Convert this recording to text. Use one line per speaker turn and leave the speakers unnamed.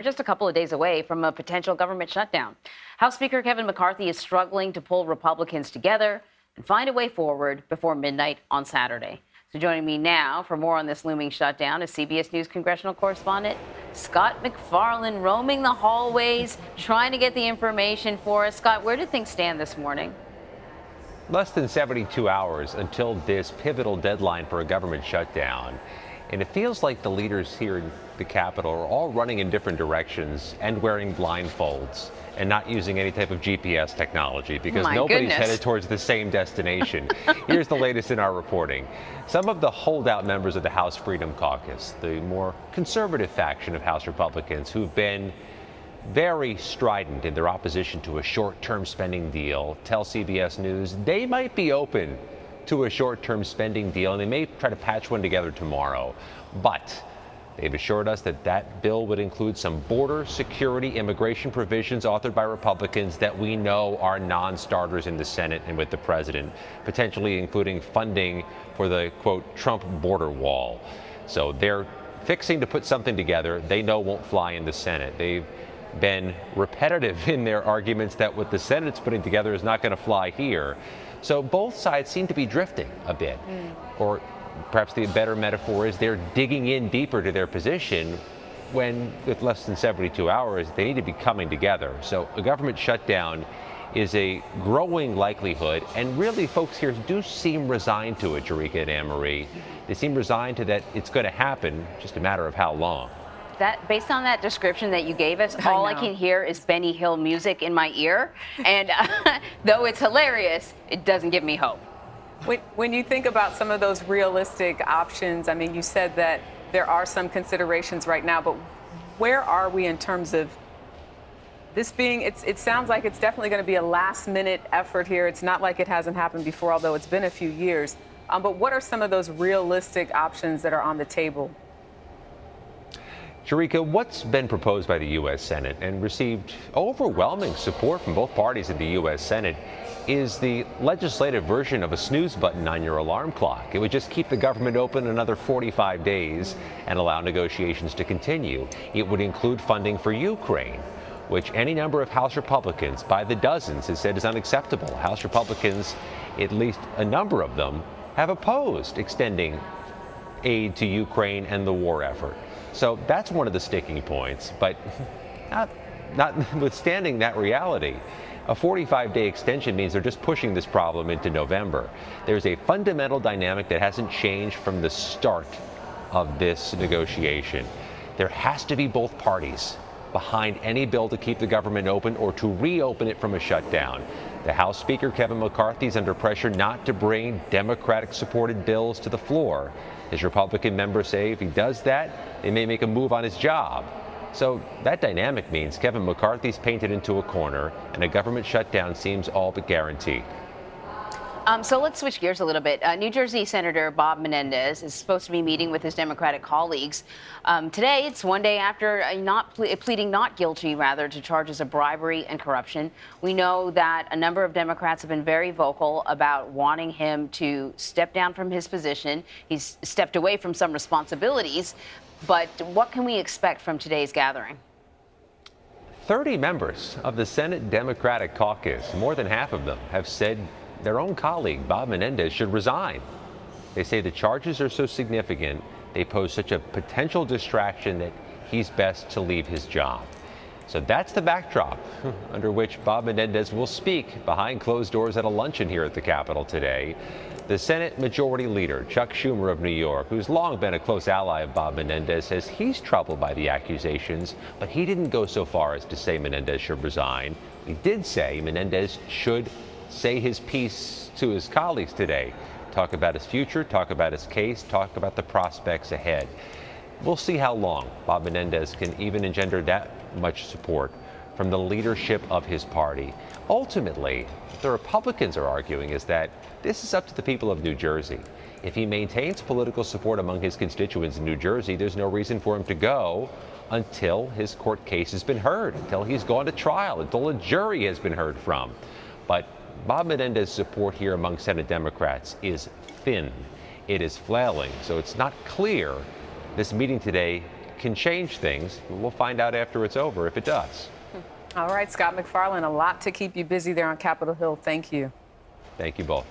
just a couple of days away from a potential government shutdown. House Speaker Kevin McCarthy is struggling to pull Republicans together and find a way forward before midnight on Saturday. So joining me now for more on this looming shutdown is CBS News congressional correspondent Scott MacFarlane, roaming the hallways, trying to get the information for us. Scott, where do things stand this morning?
Less than 72 hours until this pivotal deadline for a government shutdown. And it feels like the leaders here in the Capitol are all running in different directions and wearing blindfolds and not using any type of GPS technology because nobody's headed towards the same destination. Here's the latest in our reporting. Some of the holdout members of the House Freedom Caucus, the more conservative faction of House Republicans who've been very strident in their opposition to a short-term spending deal, tell CBS News they might be open to a short-term spending deal, and they may try to patch one together tomorrow. But they've assured us that that bill would include some border security immigration provisions authored by Republicans that we know are non-starters in the Senate and with the president, potentially including funding for the, quote, Trump border wall. So they're fixing to put something together they know won't fly in the Senate. They've been repetitive in their arguments that what the Senate's putting together is not going to fly here. So both sides seem to be drifting a bit, or perhaps the better metaphor is they're digging in deeper to their position when, with less than 72 hours, they need to be coming together. So a government shutdown is a growing likelihood, and really folks here do seem resigned to it, Jerika and Anne-Marie. They seem resigned to that it's going to happen, just a matter of how long.
That, based on that description that you gave us, all I can hear is Benny Hill music in my ear. And though it's hilarious, it doesn't give me hope.
When you think about some of those realistic options, I mean, you said that there are some considerations right now, but where are we in terms of this being, it sounds like it's definitely going to be a last minute effort here. It's not like it hasn't happened before, although it's been a few years. But what are some of those realistic options that are on the table?
Jerika, what's been proposed by the U.S. Senate and received overwhelming support from both parties in the U.S. Senate is the legislative version of a snooze button on your alarm clock. It would just keep the government open another 45 days and allow negotiations to continue. It would include funding for Ukraine, which any number of House Republicans, by the dozens, has said is unacceptable. House Republicans, at least a number of them, have opposed extending aid to Ukraine and the war effort. So that's one of the sticking points, but notwithstanding that reality, a 45-day extension means they're just pushing this problem into November. There's a fundamental dynamic that hasn't changed from the start of this negotiation. There has to be both parties behind any bill to keep the government open or to reopen it from a shutdown. The House Speaker, Kevin McCarthy, is under pressure not to bring Democratic-supported bills to the floor. His Republican members say if he does that, they may make a move on his job. So that dynamic means Kevin McCarthy's painted into a corner, and a government shutdown seems all but guaranteed.
So let's switch gears a little bit. New Jersey Senator Bob Menendez is supposed to be meeting with his Democratic colleagues. Today, it's one day after pleading not guilty, to charges of bribery and corruption. We know that a number of Democrats have been very vocal about wanting him to step down from his position. He's stepped away from some responsibilities. But what can we expect from today's gathering?
30 members of the Senate Democratic caucus, more than half of them, have said their own colleague, Bob Menendez, should resign. They say the charges are so significant, they pose such a potential distraction that he's best to leave his job. So that's the backdrop under which Bob Menendez will speak behind closed doors at a luncheon here at the Capitol today. The Senate Majority Leader, Chuck Schumer of New York, who's long been a close ally of Bob Menendez, says he's troubled by the accusations, but he didn't go so far as to say Menendez should resign. He did say Menendez should say his piece to his colleagues today, talk about his future, talk about his case, talk about the prospects ahead. We'll see how long Bob Menendez can even engender that much support from the leadership of his party. Ultimately, what the Republicans are arguing is that this is up to the people of New Jersey. If he maintains political support among his constituents in New Jersey, there's no reason for him to go until his court case has been heard, until he's gone to trial, until a jury has been heard from. But Bob Menendez's support here among Senate Democrats is thin. It is flailing, so it's not clear this meeting today can change things. We'll find out after it's over if it does.
All right, Scott MacFarlane, a lot to keep you busy there on Capitol Hill. Thank you.
Thank you both.